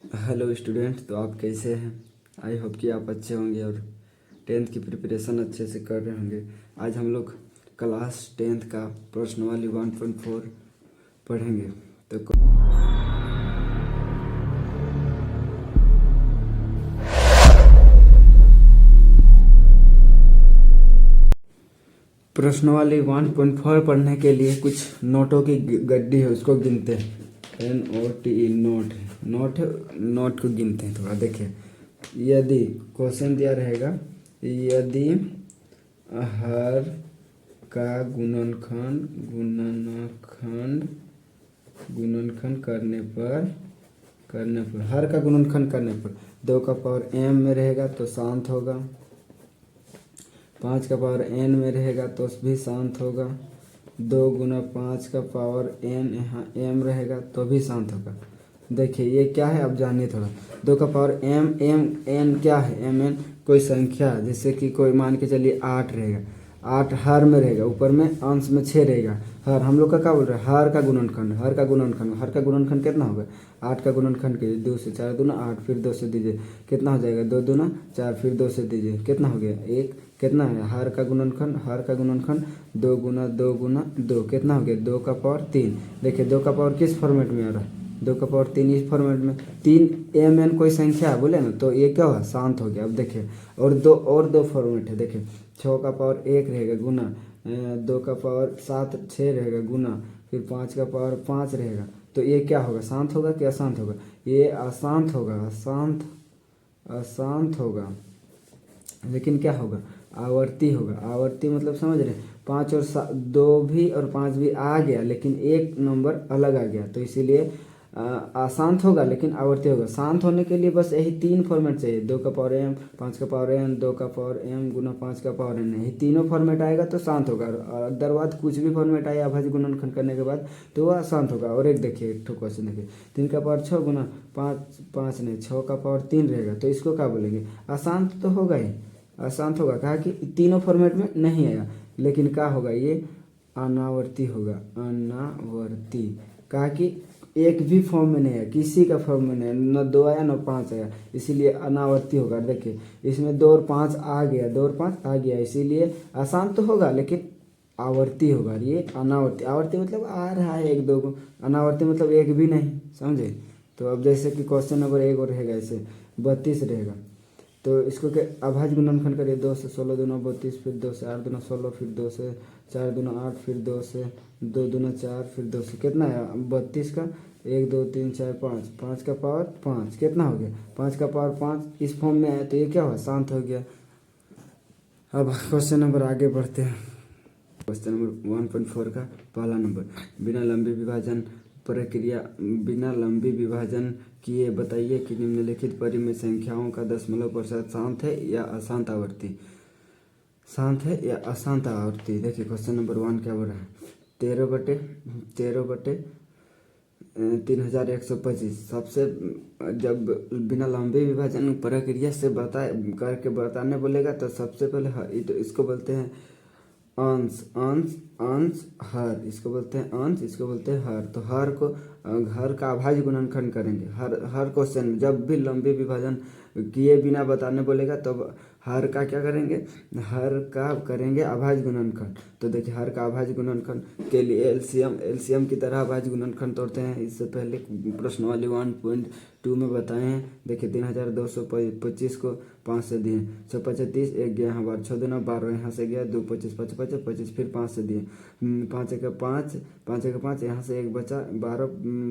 Hello student, तो आप कैसे हैं? आई होप कि आप अच्छे होंगे और टेंथ की प्रिपरेशन अच्छे से कर रहे होंगे। आज हम लोग क्लास टेंथ का प्रश्नावली 1.4 पढ़ेंगे। तो प्रश्नावली 1.4 पढ़ने के लिए कुछ नोटों की गड्डी है, उसको गिनते हैं। NOTE नोट नोट नोट को गिनते हैं। थोड़ा देखिए, यदि क्वेश्चन दिया रहेगा, यदि हर का गुणनखंड करने पर हर का गुणनखंड करने पर 2 का पावर m में रहेगा तो शांत होगा, 5 का पावर n में रहेगा तो भी शांत होगा, 2 गुना 5 का पावर n यहाँ m रहेगा तो भी शांत होगा। देखिए ये क्या है, आप जानिए थोड़ा। 2 का पावर m n क्या है? m n कोई संख्या, जैसे कि कोई मान के चलिए 8 रहेगा, 8 हर में रहेगा, ऊपर में अंश में 6 रहेगा। हर हम लोग का क्या बोल रहे हैं? हर का गुणनखंड कितना होगा? 8 का गुणनखंड कीजिए, 2 से 4 दूना 8, फिर 2 से दीजिए, कितना हो जाएगा? 2 दूना 4, फिर 2 से दीजिए, कितना हो गया? 1। कितना है? हर का गुणनखंड 2 गुना 2, कितना हो गया? 2 का पावर 3। देखिए 2 का पावर किस फॉर्मेट में आ रहा है? 2 का पावर 3 इस फॉर्मेट में। 3 m n कोई संख्या है बोले ना, तो ये क्या हुआ? शांत हो गया। अब देखिए और दो फॉर्मेट है। देखिए 6 का पावर 1 रहेगा गुना, 2 का पावर 7 6 रहेगा गुना, फिर 5 का पावर 5 रहेगा। तो ये क्या होगा? शांत होगा कि अशांत होगा? ये अशांत होगा, अशांत होगा। लेकिन क्या होगा? आवर्ती होगा। आवर्ती मतलब समझ रहे हैं? 5 और 2 भी और 5 भी आ गया, लेकिन एक नंबर अलग आ गया, तो इसीलिए अशांत होगा लेकिन आवर्ती होगा। शांत होने के लिए बस यही 3 फॉर्मेट चाहिए, 2 का पावर m, 5 का पावर n, 2 का पावर m गुना 5 का पावर n। यही तीनों फॉर्मेट आएगा तो शांत होगा, और अदरवाइज कुछ भी फॉर्मेट आए अभाज्य गुणनखंड करने के बाद तो वह अशांत होगा। और एक देखिए, एक ठो क्वेश्चन देखिए, 3 का पावर 6 गुना 5 नहीं, 6 का पावर 3 रहेगा, तो इसको क्या बोलेंगे? अशांत तो होगा ही, अशांत होगा। कहा कि तीनों फॉर्मेट में नहीं आया, लेकिन क्या होगा? ये अनावर्ती होगा, अनावर्ती। कहा कि एक भी फॉर्म में नहीं है, किसी का फॉर्म में नहीं है, न 2 आया न 5 आया, इसीलिए अनावर्ती होगा। देखिए इसमें 2 और 5 आ गया, 2 और 5 आ गया, इसीलिए अशांत तो होगा लेकिन आवर्ती होगा। ये अनावर्ती, आवर्ती मतलब आ रहा है 1 2 को, अनावर्ती मतलब एक भी नहीं, समझे? तो अब जैसे कि क्वेश्चन नंबर 1 और रहेगा, ऐसे 32 रहेगा, तो इसको क्या अभाज्य गुणनखंड करिए। 2 से 16 दूना 32, फिर 2 से 8 दूना 16, फिर 2 से 4 दूना 8, फिर 2 से 2 दूना 4, फिर 2 से कितना है? 32 का 1 2 3 4 5, 5 का पावर 5, कितना हो गया? 5 का पावर 5 इस फॉर्म में आया, तो ये क्या हुआ? शांत हो गया। अब क्वेश्चन नंबर आगे बढ़ते हैं। क्वेश्चन नंबर 1.4 का पहला नंबर, बिना लंबी विभाजन किए बताइए कि निम्नलिखित परिमेय संख्याओं का दशमलव प्रतिशत शांत है या अशांत आवर्ती। शांत है या अशांत आवर्ती। देखिए क्वेश्चन नंबर 1 क्या बोल रहा है? 13/3125 सबसे, जब बिना लंबे विभाजन प्रक्रिया से बताने बोलेगा तो सबसे पहले तो इसको बोलते हैं अंश, हर, इसको बोलते हैं अंश, इसको बोलते हैं हर। तो हर का अभाज्य गुणनखंड करेंगे। हर क्वेश्चन में जब भी लंबे विभाजन किए बिना बताने बोलेगा तब हर का क्या करेंगे? हर का करेंगे अभाज्य गुणनखंड। तो देखिए हर का अभाज्य गुणनखंड के लिए एलसीएम की तरह अभाज्य गुणनखंड तोड़ते हैं। इससे पहले प्रश्नावली 1.2 में बताए हैं। देखिए 3225 को 5 से दिए, 6 5 30, 1 गया यहाँ बार, 6 दूना 12, यहाँ से गया 2 25 5 5 25, फिर 5 से दिए, 5 का 5, यहाँ से 1 बचा 12,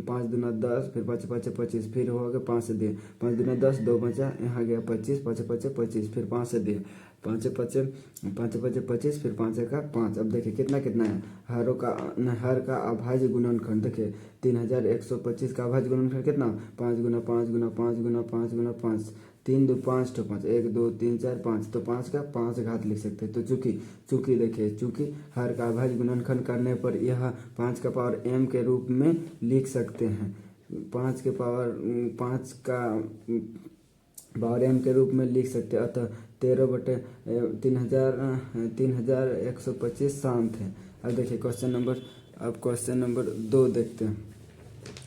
5 दूना 10, फिर 5 5 25, फिर हो गया 5 से दिए, 5 दूना 10, 2 बचा, यहाँ गया 25, 5 5 25, फिर 5 से दिए, 5 5 25, फिर 5 का 5। अब देखिए कितना कितना है? हर का अभाज्य गुणनखंड देखिए 3125 का अभाज्य गुणनखंड कितना? 5 गुना 5 गुना 5 गुना 5 गुना 5, 3 2 5 तो 5, 1 2 3 4 5, तो 5 का 5 घात लिख सकते हैं। तो चूंकि हर का अभाज्य गुणनखंड करने पर यह 5 का पावर m के रूप में लिख सकते हैं। 5 के पावर 5 का पावर m के रूप में लिख सकते हैं। अतः 13/3125 शांत है। अब देखिए क्वेश्चन नंबर 2 देखते हैं।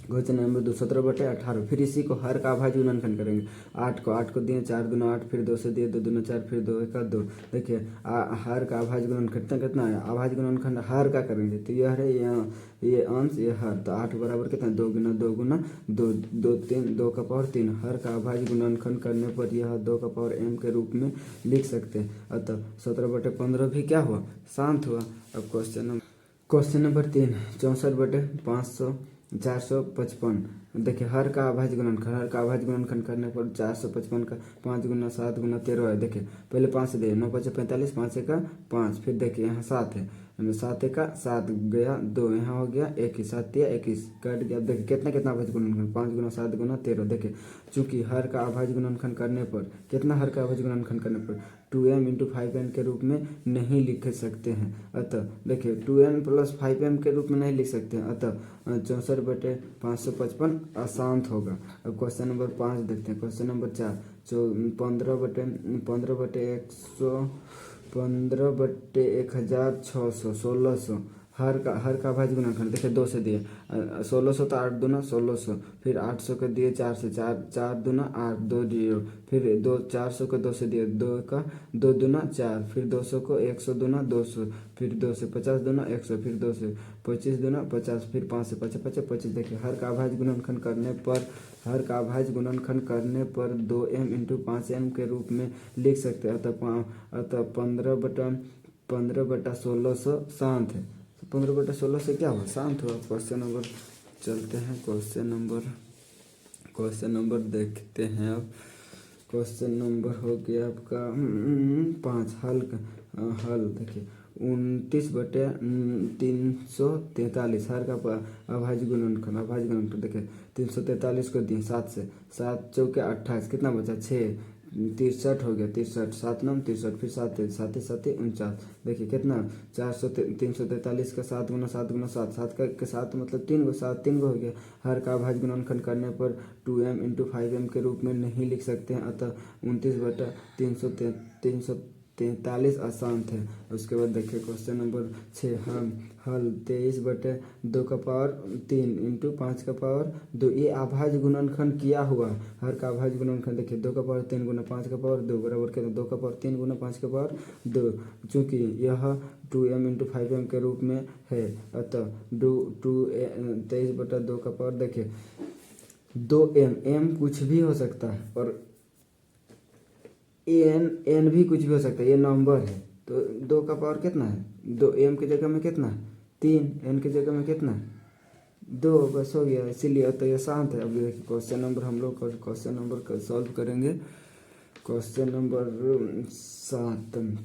Question number 17/18। फिर इसी को हर का अभाज्य गुणनखंड करेंगे। 8 को दिए 4 दूना 8, फिर 2 से दिए 2 दूना 4, फिर 2 1 2। देखिए हर का अभाज्य गुणनखंड कितना है, अभाज्य गुणनखंड हर का करेंगे तो यह है यहाँ ये अंश ये हर, तो 8 बराबर कितना 2 गुना 2 गुना 2 2 3 2 का पावर 3। हर का अभाज्य गुणनखंड करने पर यह 2 का पावर m के रूप में लिख सकते हैं। अतः 17/15 भी क्या हुआ, शांत हुआ। अब क्वेश्चन नंबर 3, 64/500 455। देखिए हर का अभाज्य गुणनखंड करने पर 455 का 5 गुना 7 गुना 13 है। देखिए पहले 5 से दे 9 5 45, 5 का 5, फिर देखिए यहाँ 7 है, 7 का 7 गया 2, यहाँ हो गया 21, 7 या 21 कट गया। देखिए कितना अभाज्य गुणनखंड 5 गुना 7 गुना 13। देखिए चूंकि हर का अभाज्य गुणनखंड करने पर कितना, हर का अभाज्य गुणनखंड करने पर 2m × 5n के रूप में नहीं लिख सकते हैं। अतः देखिए 2n + 5m के रूप में नहीं लिख सकते हैं। अतः 64/555 अशांत होगा। अब क्वेश्चन नंबर 5 देखते हैं। Question number 4, 15/1600 1600। हर का अभाज्य गुणनखंड देखिए 2 से दिए 1600 तो 8 दूना 1600, फिर 800 को दिए 4 से 4 दूना 8 2 0, फिर 400 को 2 से दिए 2 का 2 दूना 4, फिर 200 को 100 दूना 200, फिर 2 से 50 दूना 100, फिर 2 से 25 दूना 50, फिर 5 से 5 5 25। देखिए हर का अभाज्य गुणनखंड करने पर 2m × 5m के रूप में लिख सकते हैं। अतः 15/1600 शांत है। 15/16 से क्या हुआ, शांत हुआ। क्वेश्चन नंबर चलते हैं, क्वेश्चन नंबर देखते हैं। अब क्वेश्चन नंबर हो गया आपका 5, हल देखिए 29/343। हर का अभाज्य गुणनखंड देखिए 343 को दिए 7 से 7 चौके 28, कितना बचा 6, 63 हो गया 63, 7 9 63, फिर 7 7 7 49। देखिए कितना 343 का 7 गुना 7 गुना 7, 7 का 7 मतलब 3 गो 7 3 गो हो गया। हर का अभाज्य गुणनखंड करने पर 2m × 5m के रूप में नहीं लिख सकते हैं। अतः 29/343 अशांत है। उसके बाद देखिए क्वेश्चन नंबर 6, हल 23/2⁻³ × 5⁻²। ये अभाज्य गुणनखंड किया हुआ हर का अभाज्य गुणनखंड देखिए 2⁻³ × 5⁻² बराबर कितना 2⁻³ × 5⁻²। चूँकि यह 2m × 5m के रूप में है। अतः 23/2 देखिए 2m कुछ भी हो सकता है और n भी कुछ भी हो सकता है, ये नंबर है। तो 2 का पावर कितना है 2, m की जगह में कितना है 3, n की जगह में कितना है 2, बस हो गया। इसीलिए तो ये शांत है। अब देखिए क्वेश्चन नंबर हम लोग क्वेश्चन नंबर सॉल्व करेंगे। क्वेश्चन नंबर 7,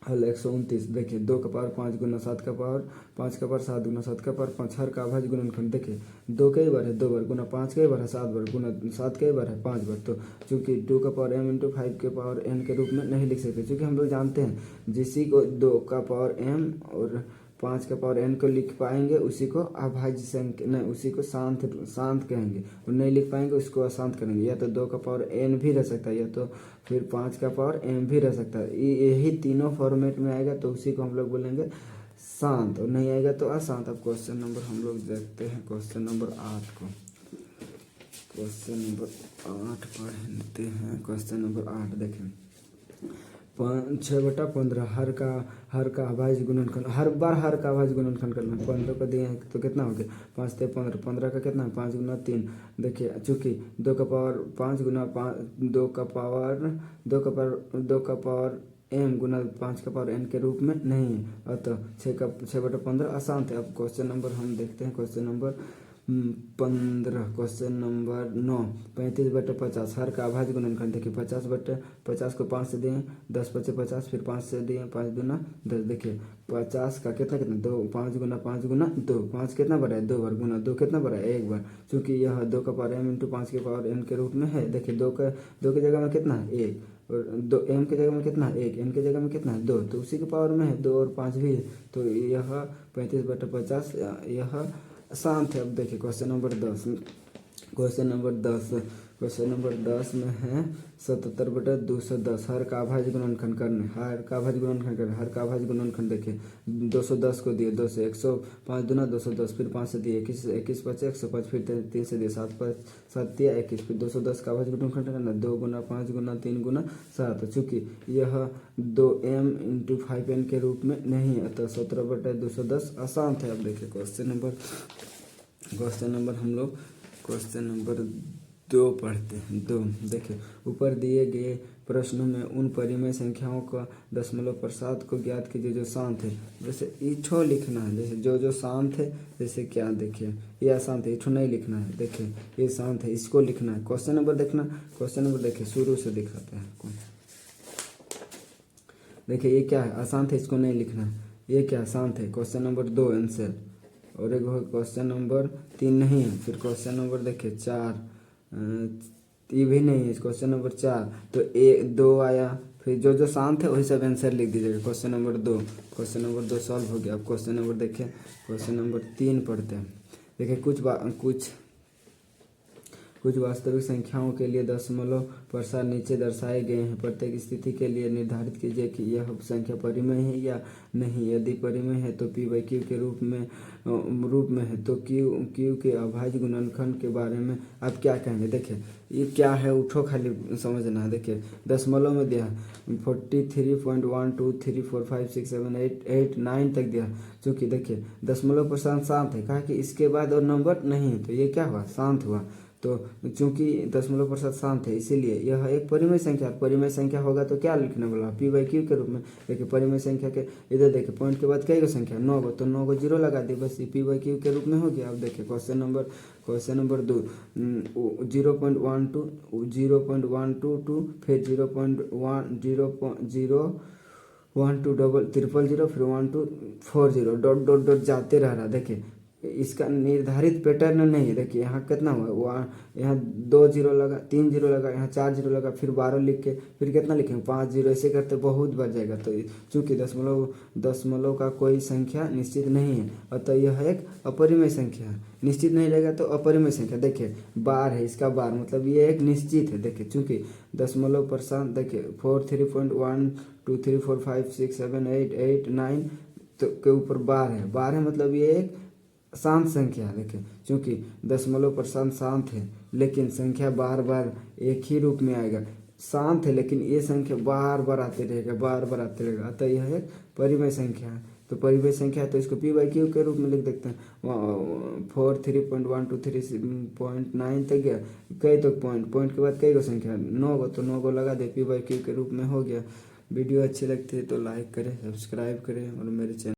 हल 129। देखिए 2 का पावर 5 गुना 7 का पावर 5 का पावर 7 गुना 7 का पावर 5। हर का अभाज्य गुणनखंड देखिए 2 कई बार है 2 बार, गुना 5 कई बार है 7 बार, गुना 7 कई बार है 5 बार। तो चूंकि 2 का पावर m × 5 के पावर n के रूप में नहीं लिख सकते, क्योंकि हम लोग जानते हैं जिसी को 2 का पावर m और 5 का पावर n को लिख पाएंगे उसी को अभाज्य संख्या नहीं, उसी को शांत कहेंगे, और नहीं लिख पाएंगे उसको अशांत करेंगे। या तो 2 का पावर n भी रह सकता है, या तो फिर 5 का पावर m भी रह सकता है। यही तीनों फॉर्मेट में आएगा तो उसी को हम लोग बोलेंगे शांत, और नहीं आएगा तो अशांत। अब क्वेश्चन नंबर हम लोग देखते हैं क्वेश्चन नंबर 8 को। क्वेश्चन नंबर 8 पढ़ते हैं। क्वेश्चन नंबर 8 देखें 6/15। हर का अभाज्य गुणनखंड हर बार हर का अभाज्य गुणनखंड करना। 15 को दिए तो कितना हो गया 5 से 15, 15 का कितना 5 गुना 3। देखिए चूँकि 2 का पावर 5 गुना 5 2 का पावर m गुना 5 का पावर n के रूप में नहीं है। अतः 6/15 अशांत है। अब क्वेश्चन नंबर हम देखते हैं। Question number 15। Question number 9, 35/50। हर का अभाज्य गुणनखंड देखिए 50/50 को 5 से दिए 10 × 50, फिर 5 से दिए 5 दूना 10। देखिए 50 का कितना 2 5 गुना 5 गुना 2, 5 कितना बड़ा है 2 बार, गुना 2 कितना बड़ा है 1 बार। चूँकि यह 2 का पावर m × 5 के पावर n के रूप में है। देखिए 2 की जगह में कितना है 1, और 2 m की जगह में कितना है 1, n की जगह में कितना है 2, तो उसी के पावर में है 2 और 5 भी है। तो यह 35/50 यह शांत है। अब देखिए question number 10, question number 10। Question number 10 में है 77/210 हर का अभाज्य गुणनखंड करने। हर का अभाज्य गुणनखंड करने। हर का अभाज्य गुणनखंड देखिए 210 को दिए 2 से 105 दूना 210 फिर 5 से दिए 21 बचे 105 फिर 3 से दिए 7 5 7 दिया 21 फिर 210 का अभाज्य गुणनखंड करना 2 गुना 5 गुना 3 गुना 7। चूँकि यह 2m × 5n के रूप में नहीं है अतः 17/210 आसान थे। अब देखिए क्वेश्चन नंबर हम लोग क्वेश्चन नंबर 2 पढ़ते हैं। 2 देखिए ऊपर दिए गए प्रश्नों में उन परिमेय संख्याओं का दशमलव प्रसाद को ज्ञात कीजिए जो शांत है। जैसे इठो लिखना है, जैसे जो शांत है, जैसे क्या देखिए ये अशांत है, इठो नहीं लिखना है। देखिए ये शांत है, इसको लिखना है। क्वेश्चन नंबर देखना, क्वेश्चन नंबर देखिए शुरू से दिखाते हैं आपको। देखिए ये क्या है, अशांत है, इसको नहीं लिखना है। ये क्या शांत है, क्वेश्चन नंबर 2 आंसर। और एक क्वेश्चन नंबर 3 नहीं है। फिर क्वेश्चन नंबर देखिए 4 ये भी नहीं है। क्वेश्चन नंबर 4 तो 2 आया। फिर जो शांत है वही सब आंसर लिख दीजिएगा। क्वेश्चन नंबर 2 सॉल्व हो गया। अब क्वेश्चन नंबर देखिए क्वेश्चन नंबर 3 पढ़ते हैं। देखिए कुछ वास्तविक संख्याओं के लिए दशमलव प्रसाद नीचे दर्शाए गए हैं। प्रत्येक स्थिति के लिए निर्धारित कीजिए कि यह संख्या परिमेय है या नहीं। यदि परिमेय है तो p/q के रूप में है तो q के अभाज्य गुणनखंड के बारे में आप क्या कहेंगे। देखिए ये क्या है, उठो खाली समझना है। देखिए दशमलव में दिया 43.123456788 तक दिया। चूँकि देखिए दशमलव प्रसाद शांत है, कहा कि इसके बाद और नंबर नहीं है तो ये क्या हुआ, शांत हुआ। तो चूंकि दशमलव प्रसाद शांत है इसीलिए यह एक परिमेय संख्या होगा तो क्या लिखने वाला p/q के रूप में। देखिए परिमेय संख्या के इधर देखिए पॉइंट के बाद कई संख्या 9 तो 9 को 0 लगा दी, बस ये p/q के रूप में हो गया। अब देखिए क्वेश्चन नंबर 2 0.122 फिर 0.012000000 फिर 1240 डॉट जाते रह रहा। देखिए इसका निर्धारित पैटर्न नहीं है। देखिए यहाँ कितना हुआ, वहाँ यहाँ 2 0 लगा, 3 0 लगा, यहाँ 4 0 लगा, फिर 12 लिख के फिर कितना लिखेंगे 5 0, ऐसे करते बहुत बढ़ जाएगा। तो चूँकि दशमलव का कोई संख्या निश्चित नहीं है अतः यह एक अपरिमेय संख्या है। निश्चित नहीं रहेगा तो अपरिमेय संख्या। देखिए बार है, इसका बार मतलब ये एक निश्चित है। देखिए चूँकि दशमलव प्रसाद देखिए 43.12345678889 तो के ऊपर बार है मतलब ये एक शांत संख्या है। देखिए चूँकि दशमलव प्रसाद शांत है लेकिन संख्या बार बार एक ही रूप में आएगा। शांत है लेकिन ये संख्या बार बार आते रहेगा अतः यह एक परिमेय संख्या है। तो परिमेय संख्या है तो इसको p/q के रूप में लिख देते हैं। 43.123.9 तक गया, कई तो पॉइंट के बाद कई को संख्या 9 को तो 9 को लगा दे, p/q के रूप में हो गया। वीडियो अच्छी लगती है तो लाइक करें, सब्सक्राइब करें और मेरे चैनल